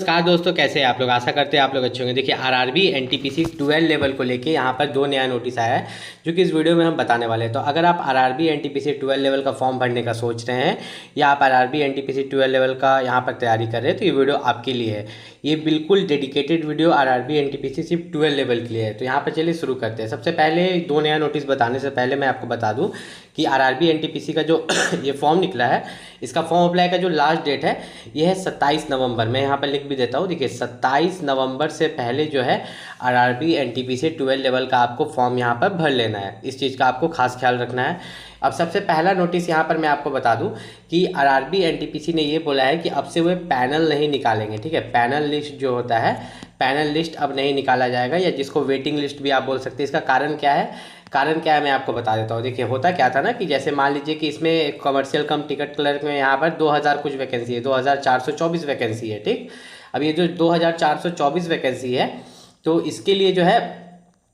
नमस्कार दोस्तों, कैसे हैं आप लोग। आशा करते हैं आप लोग अच्छे होंगे। देखिए आरआरबी एनटीपीसी 12 लेवल को लेके यहाँ पर दो नया नोटिस आया है जो कि इस वीडियो में हम बताने वाले हैं। तो अगर आप आरआरबी एनटीपीसी 12 लेवल का फॉर्म भरने का सोच रहे हैं या आप आरआरबी एनटीपीसी 12 लेवल का यहाँ पर तैयारी कर रहे हैं तो ये वीडियो आपके लिए है। ये बिल्कुल डेडिकेटेड वीडियो आरआरबी एनटीपीसी सिर्फ 12 लेवल के लिए है। तो यहाँ पर चलिए शुरू करते हैं। सबसे पहले दो नया नोटिस बताने से पहले मैं आपको बता दूँ कि आरआरबी एनटीपीसी का जो ये फॉर्म निकला है, इसका फॉर्म अप्लाई का जो लास्ट डेट है ये है 27 नवंबर। मैं यहाँ पर लिख भी देता हूँ, देखिए 27 नवंबर से पहले जो है आरआरबी एनटीपीसी 12 लेवल का आपको फॉर्म यहाँ पर भर लेना है। इस चीज़ का आपको खास ख्याल रखना है। अब सबसे पहला नोटिस यहाँ पर मैं आपको बता दूं कि आरआरबी एनटीपीसी ने ये बोला है कि अब से वो पैनल नहीं निकालेंगे। ठीक है, पैनल लिस्ट जो होता है, पैनल लिस्ट अब नहीं निकाला जाएगा, या जिसको वेटिंग लिस्ट भी आप बोल सकते हैं। इसका कारण क्या है, मैं आपको बता देता हूँ। देखिए होता क्या था ना कि जैसे मान लीजिए कि इसमें कमर्शियल कम टिकट क्लर्क में यहाँ पर 2000 कुछ वैकेंसी है, 2424 वैकेंसी है। ठीक, अब ये जो 2424 वैकेंसी है तो इसके लिए जो है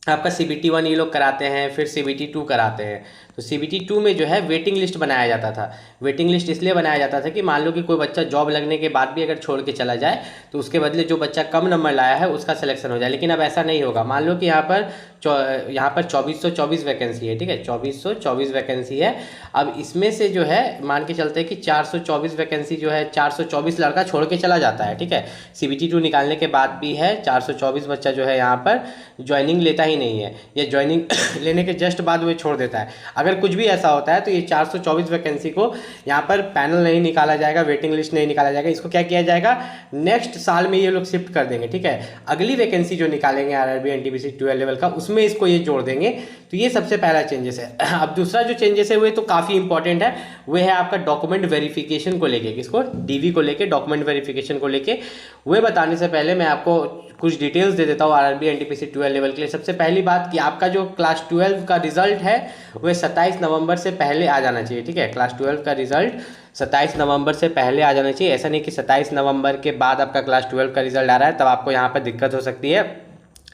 आपका CBT 1 ये लोग कराते हैं, फिर CBT 2 कराते हैं। तो CBT 2 में जो है वेटिंग लिस्ट बनाया जाता था। वेटिंग लिस्ट इसलिए बनाया जाता था कि मान लो कि कोई बच्चा जॉब लगने के बाद भी अगर छोड़ के चला जाए तो उसके बदले जो बच्चा कम नंबर लाया है उसका सिलेक्शन हो जाए। लेकिन अब ऐसा नहीं होगा। मान लो कि यहाँ पर 2424 वैकेंसी है। ठीक है, 2424 वैकेंसी है। अब इसमें से जो है मान के चलते हैं कि 424 वैकेंसी जो है, 424 लड़का छोड़ के चला जाता है। ठीक है, CBT 2 निकालने के बाद भी है 424 बच्चा जो है यहाँ पर ज्वाइनिंग लेता ही नहीं है, या ज्वाइनिंग लेने के जस्ट बाद वो छोड़ देता है। अगर कुछ भी ऐसा होता है तो ये 424 वैकेंसी को यहाँ पर पैनल नहीं निकाला जाएगा, वेटिंग लिस्ट नहीं निकाला जाएगा। इसको क्या किया जाएगा, नेक्स्ट साल में ये लोग शिफ्ट कर देंगे। ठीक है, अगली वैकेंसी जो निकालेंगे आरआरबी एनटीपीसी 12 लेवल का, उसमें इसको ये जोड़ देंगे। तो ये सबसे पहला चेंजेस है। अब दूसरा जो चेंजेस है वो तो काफ़ी इंपॉर्टेंट है, वो है आपका डॉक्यूमेंट वेरिफिकेशन को लेके। किसको, DV को लेके, डॉक्यूमेंट वेरिफिकेशन को लेके। वो बताने से पहले मैं आपको कुछ डिटेल्स दे देता हूँ आरआरबी एनटीपीसी 12 लेवल के लिए। सबसे पहली बात कि आपका जो क्लास 12 का रिजल्ट है वह 27 नवंबर से पहले आ जाना चाहिए। ठीक है, क्लास 12 का रिजल्ट 27 नवंबर से पहले आ जाना चाहिए। ऐसा नहीं कि 27 नवंबर के बाद आपका क्लास 12 का रिजल्ट आ रहा है तब आपको यहाँ पर दिक्कत हो सकती है।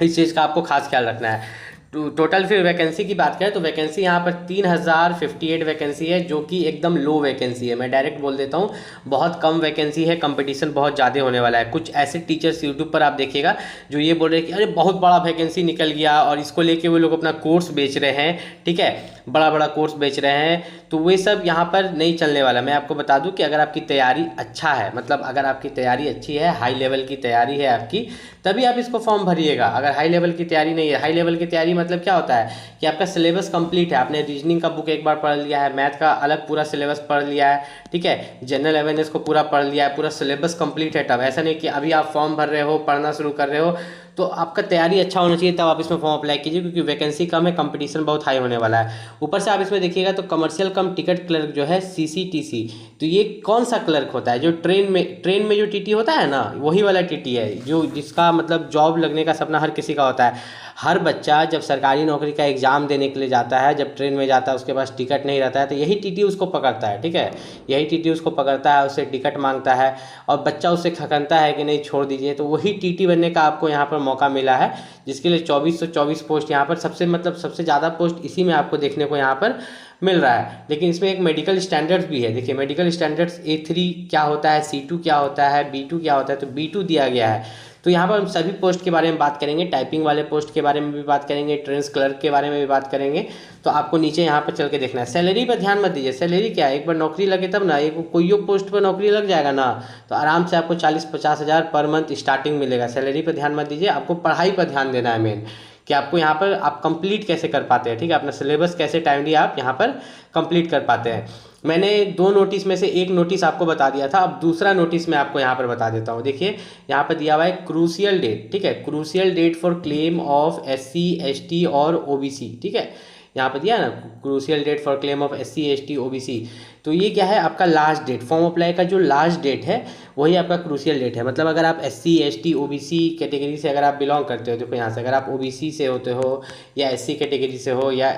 इस चीज़ का आपको खास ख्याल रखना है। टोटल फिर वैकेंसी की बात करें तो वैकेंसी यहाँ पर 3058 वैकेंसी है, जो कि एकदम लो वैकेंसी है। मैं डायरेक्ट बोल देता हूँ, बहुत कम वैकेंसी है। कंपटीशन बहुत ज़्यादा होने वाला है। कुछ ऐसे टीचर्स यूट्यूब पर आप देखिएगा जो ये बोल रहे हैं कि अरे बहुत बड़ा वैकेंसी निकल गया, और इसको लेके वो लोग अपना कोर्स बेच रहे हैं। ठीक है, बड़ा बड़ा कोर्स बेच रहे हैं। तो वे सब यहाँ पर नहीं चलने वाला। मैं आपको बता दूं कि अगर आपकी तैयारी अच्छा है, मतलब अगर आपकी तैयारी अच्छी है, हाई लेवल की तैयारी है आपकी, तभी आप इसको फॉर्म भरिएगा। अगर हाई लेवल की तैयारी नहीं है, हाई लेवल की तैयारी मतलब क्या होता है कि आपका सिलेबस कंप्लीट है, आपने रीजनिंग का बुक एक बार पढ़ लिया है, मैथ का अलग पूरा सिलेबस पढ़ लिया है। ठीक है, जनरल अवेयरनेस को पूरा पढ़ लिया है, पूरा सिलेबस कंप्लीट है। तब ऐसा नहीं कि अभी आप फॉर्म भर रहे हो, पढ़ना शुरू कर रहे हो। तो आपका तैयारी अच्छा होना चाहिए, तब आप इसमें फॉर्म अप्लाई कीजिए, क्योंकि वैकेंसी कम है, कंपटीशन बहुत हाई होने वाला है। ऊपर से आप इसमें देखिएगा तो कमर्शियल कम टिकट क्लर्क जो है CCTC, तो ये कौन सा क्लर्क होता है, जो ट्रेन में जो TT होता है ना, वही वाला TT है, जो जिसका मतलब जॉब लगने का सपना हर किसी का होता है। हर बच्चा जब सरकारी नौकरी का एग्ज़ाम देने के लिए जाता है, जब ट्रेन में जाता है, उसके पास टिकट नहीं रहता है, तो यही TT उसको पकड़ता है। ठीक है, यही TT उसको पकड़ता है, उससे टिकट मांगता है, और बच्चा उससे खकनता है कि नहीं छोड़ दीजिए। तो वही TT बनने का आपको यहाँ पर मौका मिला है, जिसके लिए 2424 पोस्ट यहाँ पर सबसे ज़्यादा पोस्ट इसी में आपको देखने को यहाँ पर मिल रहा है। लेकिन इसमें एक मेडिकल स्टैंडर्ड्स भी है। देखिए मेडिकल स्टैंडर्ड्स A3 क्या होता है, C2 क्या होता है, B2 क्या होता है, तो B2 दिया गया है। तो यहाँ पर हम सभी पोस्ट के बारे में बात करेंगे, टाइपिंग वाले पोस्ट के बारे में भी बात करेंगे, ट्रेंस क्लर्क के बारे में भी बात करेंगे। तो आपको नीचे यहाँ पर चल के देखना है। सैलरी पर ध्यान मत दीजिए। सैलरी क्या है, एक बार नौकरी लगे तब ना, एक कोई पोस्ट पर नौकरी लग जाएगा ना तो आराम से आपको 40-50 हज़ार पर मंथ स्टार्टिंग मिलेगा। सैलरी पर ध्यान मत दीजिए, आपको पढ़ाई पर ध्यान देना है मेन, कि आपको यहाँ पर आप कंप्लीट कैसे कर पाते हैं। ठीक है, अपना सिलेबस कैसे टाइमली आप यहाँ पर कंप्लीट कर पाते हैं। मैंने दो नोटिस में से एक नोटिस आपको बता दिया था, अब दूसरा नोटिस मैं आपको यहाँ पर बता देता हूँ। देखिए यहाँ पर दिया हुआ है क्रूशियल डेट। ठीक है, crucial date for claim of SC ST और OBC। ठीक है, यहाँ पर दिया है ना, crucial date for claim of SC ST OBC। तो ये क्या है, आपका लास्ट डेट, फॉर्म अप्लाई का जो लास्ट डेट है वही आपका क्रूशियल डेट है। मतलब अगर आप SC ST OBC कैटेगरी से अगर आप बिलोंग करते हो, देखो यहाँ से अगर आप OBC से होते हो, या SC कैटेगरी से हो, या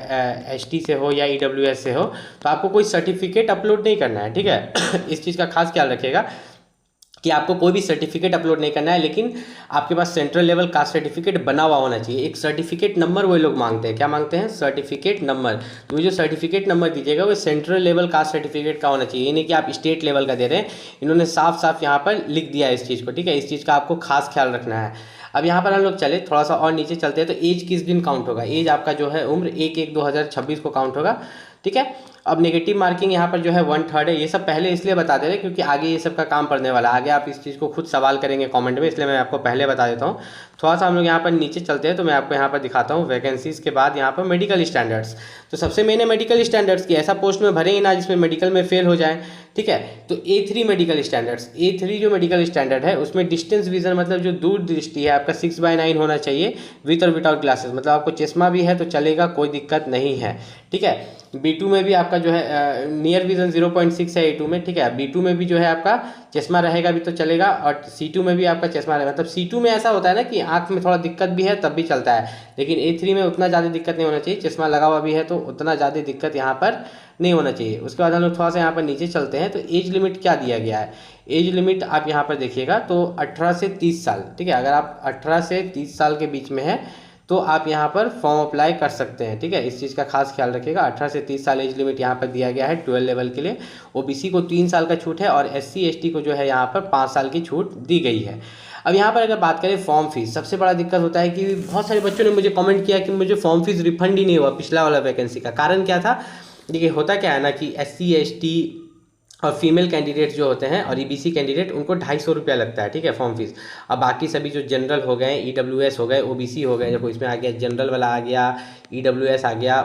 ST से हो, या EWS से हो, तो आपको कोई सर्टिफिकेट अपलोड नहीं करना है। ठीक है इस चीज़ का खास ख्याल रखिएगा। कि आपको कोई भी सर्टिफिकेट अपलोड नहीं करना है, लेकिन आपके पास सेंट्रल लेवल कास्ट सर्टिफिकेट बना हुआ होना चाहिए। एक सर्टिफिकेट नंबर वो लोग मांगते हैं, क्या मांगते हैं? Certificate number. तो जो सर्टिफिकेट नंबर दीजिएगा वो सेंट्रल लेवल कास्ट सर्टिफिकेट का होना चाहिए, ये नहीं कि आप स्टेट लेवल का दे रहे हैं। इन्होंने साफ साफ यहाँ पर लिख दिया है इस चीज़ को, ठीक है। इस चीज़ का आपको खास ख्याल रखना है। अब यहाँ पर हम लोग चले थोड़ा सा और नीचे चलते हैं, तो एज किस दिन काउंट होगा? एज आपका जो है उम्र 1/1/2026 को काउंट होगा, ठीक है। अब नेगेटिव मार्किंग यहाँ पर जो है 1/3 है। ये सब पहले इसलिए बता दे रहे हैं क्योंकि आगे ये सब का काम पड़ने वाला है, आगे आप इस चीज़ को खुद सवाल करेंगे कमेंट में, इसलिए मैं आपको पहले बता देता हूँ। थोड़ा सा हम लोग यहाँ पर नीचे चलते हैं, तो मैं आपको यहाँ पर दिखाता हूँ वैकेंसीज़ के बाद यहाँ पर मेडिकल स्टैंडर्ड्स। तो सबसे मेन है मेडिकल स्टैंडर्ड्स की, ऐसा पोस्ट में भरेंगे ना जिसमें मेडिकल में फेल हो जाए, ठीक है। तो A3 मेडिकल स्टैंडर्ड्स, A3 जो मेडिकल स्टैंडर्ड है उसमें डिस्टेंस विजन मतलब जो दूर दृष्टि है आपका 6/9 होना चाहिए विथ और विदाउट ग्लासेस, मतलब आपको चश्मा भी है तो चलेगा, कोई दिक्कत नहीं है, ठीक है। B2 में भी आपका जो है नियर विजन 0.6 है A2 में, ठीक है। B2 में भी जो है आपका चश्मा रहेगा भी तो चलेगा, और C2 में भी आपका चश्मा रहेगा। मतलब C2 में ऐसा होता है ना कि आँख में थोड़ा दिक्कत भी है तब भी चलता है, लेकिन A3 में उतना ज़्यादा दिक्कत नहीं होना चाहिए, चश्मा लगा हुआ भी है तो उतना ज़्यादा दिक्कत यहाँ पर नहीं होना चाहिए। उसके बाद हम लोग थोड़ा सा यहाँ पर नीचे चलते हैं, तो एज लिमिट क्या दिया गया है? एज लिमिट आप यहाँ पर देखिएगा तो 18 से 30 साल, ठीक है। अगर आप 18 से 30 साल के बीच में है तो आप यहाँ पर फॉर्म अप्लाई कर सकते हैं, ठीक है। इस चीज़ का खास ख्याल रखिएगा। 18 से 30 साल एज लिमिट यहाँ पर दिया गया है 12 लेवल के लिए। OBC को 3 साल का छूट है और SC ST को जो है यहाँ पर 5 साल की छूट दी गई है। अब यहाँ पर अगर बात करें फॉर्म फीस, सबसे बड़ा दिक्कत होता है कि बहुत सारे बच्चों ने मुझे कमेंट किया कि मुझे फॉर्म फीस रिफंड ही नहीं हुआ पिछला वाला वैकेंसी का। कारण क्या था? देखिए होता क्या है ना कि SC ST और फीमेल कैंडिडेट जो होते हैं और EBC कैंडिडेट उनको 250 रुपया लगता है, ठीक है, फॉर्म फीस। अब बाकी सभी जो जनरल हो गए, EWS हो गए, OBC हो गए, देखो इसमें आ गया जनरल वाला आ गया, EWS आ गया,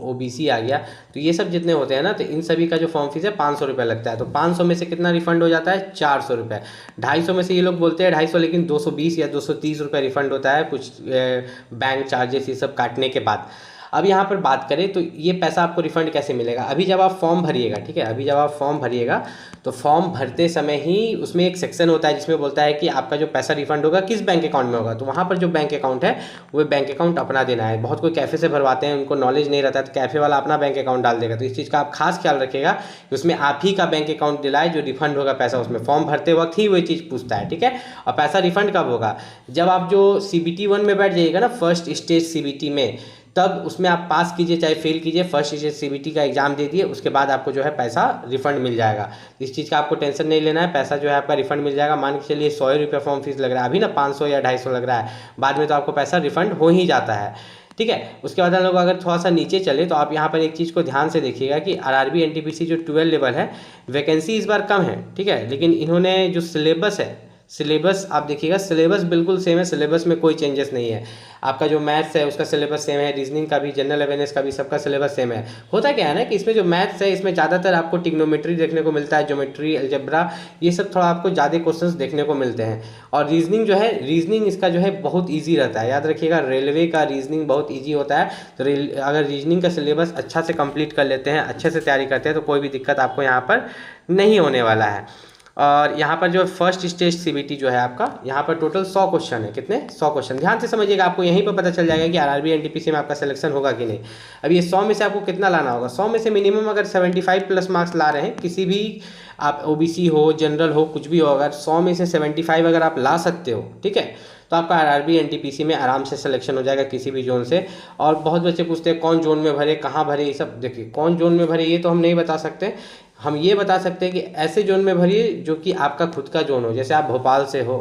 OBC आ गया, तो ये सब जितने होते हैं ना तो इन सभी का जो फॉर्म फीस है 500 रुपया लगता है। तो 500 में से कितना रिफंड हो जाता है? 400 रुपये। 250 में से ये लोग बोलते हैं 250, लेकिन 220 या 230 रुपये रिफंड होता है कुछ बैंक चार्जेस ये सब काटने के बाद। अब यहाँ पर बात करें तो ये पैसा आपको रिफंड कैसे मिलेगा? अभी जब आप फॉर्म भरिएगा, ठीक है, अभी जब आप फॉर्म भरिएगा तो फॉर्म भरते समय ही उसमें एक सेक्शन होता है जिसमें बोलता है कि आपका जो पैसा रिफंड होगा किस बैंक अकाउंट में होगा। तो वहाँ पर जो बैंक अकाउंट है वो बैंक अकाउंट अपना देना है। बहुत कोई कैफ़े से भरवाते हैं, उनको नॉलेज नहीं रहता है, तो कैफ़े वाला अपना बैंक अकाउंट डाल देगा। तो इस चीज़ का आप खास ख्याल रखिएगा कि उसमें आप ही का बैंक अकाउंट दिलाए, जो रिफंड होगा पैसा उसमें फॉर्म भरते वक्त ही वही चीज़ पूछता है, ठीक है। और पैसा रिफंड कब होगा? जब आप जो CBT 1 में बैठ जाइएगा ना, फर्स्ट स्टेज CBT में, तब उसमें आप पास कीजिए चाहे फेल कीजिए, फर्स्ट स्टेज CBT का एग्जाम दे दिए, उसके बाद आपको जो है पैसा रिफंड मिल जाएगा। इस चीज़ का आपको टेंशन नहीं लेना है, पैसा जो है आपका रिफंड मिल जाएगा। मान के चलिए 100 रुपये फॉर्म फीस लग रहा है अभी ना, 500 या 250 लग रहा है, बाद में तो आपको पैसा रिफंड हो ही जाता है, ठीक है। उसके बाद हम लोग अगर थोड़ा सा नीचे चले तो आप यहाँ पर एक चीज़ को ध्यान से देखिएगा कि RRB NTPC जो 12 लेवल है, वैकेंसी इस बार कम है, ठीक है, लेकिन इन्होंने जो सिलेबस है, सिलेबस आप देखिएगा, सिलेबस बिल्कुल सेम है, सिलेबस में कोई चेंजेस नहीं है। आपका जो मैथ्स है उसका सिलेबस सेम है, रीजनिंग का भी, जनरल अवेयरनेस का भी, सबका सिलेबस सेम है। होता क्या है ना कि इसमें जो मैथ्स है इसमें ज़्यादातर आपको ट्रिग्नोमेट्री देखने को मिलता है, ज्योमेट्री, अलजेब्रा, ये सब थोड़ा आपको ज़्यादा क्वेश्चंस देखने को मिलते हैं। और रीजनिंग जो है, रीजनिंग इसका जो है बहुत ईजी रहता है, याद रखिएगा, रेलवे का रीजनिंग बहुत ईजी होता है। तो अगर रीजनिंग का सिलेबस अच्छा से कंप्लीट कर लेते हैं, अच्छे से तैयारी करते हैं, तो कोई भी दिक्कत आपको यहाँ पर नहीं होने वाला है। और यहाँ पर जो फर्स्ट स्टेज CBT जो है आपका, यहाँ पर टोटल 100 क्वेश्चन है। कितने? 100 क्वेश्चन। ध्यान से समझिएगा, आपको यहीं पर पता चल जाएगा कि RRB NTPC में आपका सिलेक्शन होगा कि नहीं। अब ये 100 में से आपको कितना लाना होगा? 100 में से मिनिमम अगर 75 प्लस मार्क्स ला रहे हैं, किसी भी आप OBC हो, जनरल हो, कुछ भी हो, अगर 100 में से 75 अगर आप ला सकते हो, ठीक है, तो आपका RRB NTPC में आराम से सिलेक्शन हो जाएगा किसी भी जोन से। और बहुत बच्चे पूछते हैं कौन जोन में भरे, कहाँ भरे, ये सब देखिए, कौन जोन में भरे ये तो हम नहीं बता सकते। हम ये बता सकते हैं कि ऐसे जोन में भरिए जो कि आपका खुद का जोन हो। जैसे आप भोपाल से हो,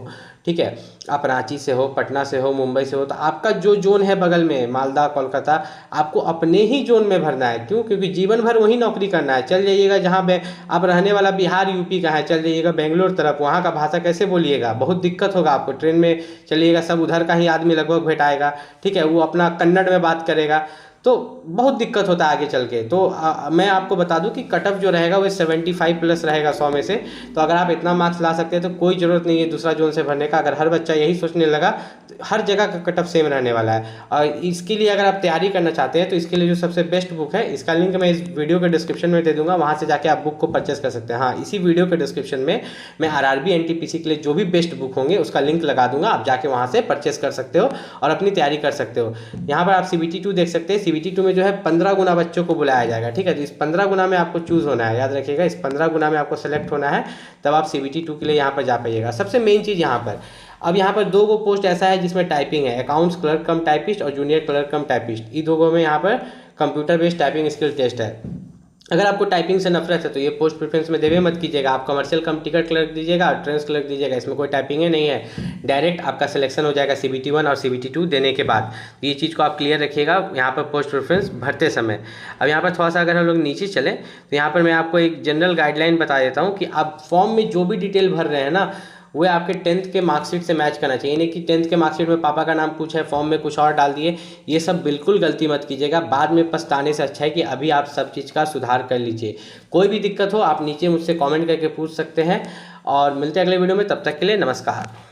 ठीक है, आप रांची से हो, पटना से हो, मुंबई से हो, तो आपका जो जोन है बगल में, मालदा, कोलकाता, आपको अपने ही जोन में भरना है। क्यों? क्योंकि जीवन भर वही नौकरी करना है। चल जाइएगा जहाँ आप रहने वाला बिहार UP का है, चल जाइएगा बेंगलोर तरफ, वहाँ का भाषा कैसे बोलिएगा? बहुत दिक्कत होगा आपको। ट्रेन में चलिएगा, सब उधर का ही आदमी लगभग भेटाएगा, ठीक है, वो अपना कन्नड़ में बात करेगा, तो बहुत दिक्कत होता है आगे चल के। तो मैं आपको बता दूं कि कट ऑफ जो रहेगा वो 75 प्लस रहेगा 100 में से। तो अगर आप इतना मार्क्स ला सकते हैं तो कोई ज़रूरत नहीं है दूसरा जोन से भरने का। अगर हर बच्चा यही सोचने लगा तो हर जगह का कट ऑफ सेम रहने वाला है। और इसके लिए अगर आप तैयारी करना चाहते हैं तो इसके लिए जो सबसे बेस्ट बुक है, इसका लिंक मैं इस वीडियो के डिस्क्रिप्शन में दे दूँगा, वहाँ से जाके आप बुक को परचेस कर सकते हैं। हाँ, इसी वीडियो के डिस्क्रिप्शन में मैं RRB NTPC के लिए जो भी बेस्ट बुक होंगे उसका लिंक लगा दूंगा, आप जाके वहाँ से परचेस कर सकते हो और अपनी तैयारी कर सकते हो। यहाँ पर आप CBT 2 देख सकते हैं। CBT 2 में जो है 15 गुना बच्चों को बुलाया जाएगा, ठीक है। तो इस 15 गुना में आपको चूज़ होना है, याद रखिएगा, इस 15 गुना में आपको सेलेक्ट होना है, तब आप CBT 2 के लिए यहाँ पर जा पाइएगा। सबसे मेन चीज़ यहाँ पर, अब यहाँ पर 2 पोस्ट ऐसा है जिसमें टाइपिंग है, अकाउंट्स क्लर्क कम टाइपिस्ट और जूनियर क्लर्क कम टाइपिस्ट। इन 2 में यहाँ पर computer based typing skill test है। अगर आपको टाइपिंग से नफरत है तो ये पोस्ट प्रेफरेंस में देवे मत कीजिएगा, आप कमर्शियल कम टिकट क्लर्क दीजिएगा और ट्रेंस क्लर्क दीजिएगा, इसमें कोई टाइपिंग नहीं है, डायरेक्ट आपका सिलेक्शन हो जाएगा CBT 1 और CBT 2 देने के बाद। ये चीज़ को आप क्लियर रखिएगा यहाँ पर पोस्ट प्रेफरेंस भरते समय। अब यहाँ पर थोड़ा सा अगर हम लोग नीचे चलें तो यहाँ पर मैं आपको एक जनरल गाइडलाइन बता देता हूँ कि आप फॉर्म में जो भी डिटेल भर रहे हैं ना, वो आपके 10th के मार्कशीट से मैच करना चाहिए। नहीं कि 10th के मार्कशीट में पापा का नाम कुछ है, फॉर्म में कुछ और डाल दिए, ये सब बिल्कुल गलती मत कीजिएगा। बाद में पछताने से अच्छा है कि अभी आप सब चीज़ का सुधार कर लीजिए। कोई भी दिक्कत हो आप नीचे मुझसे कमेंट करके पूछ सकते हैं, और मिलते हैं अगले वीडियो में। तब तक के लिए नमस्कार।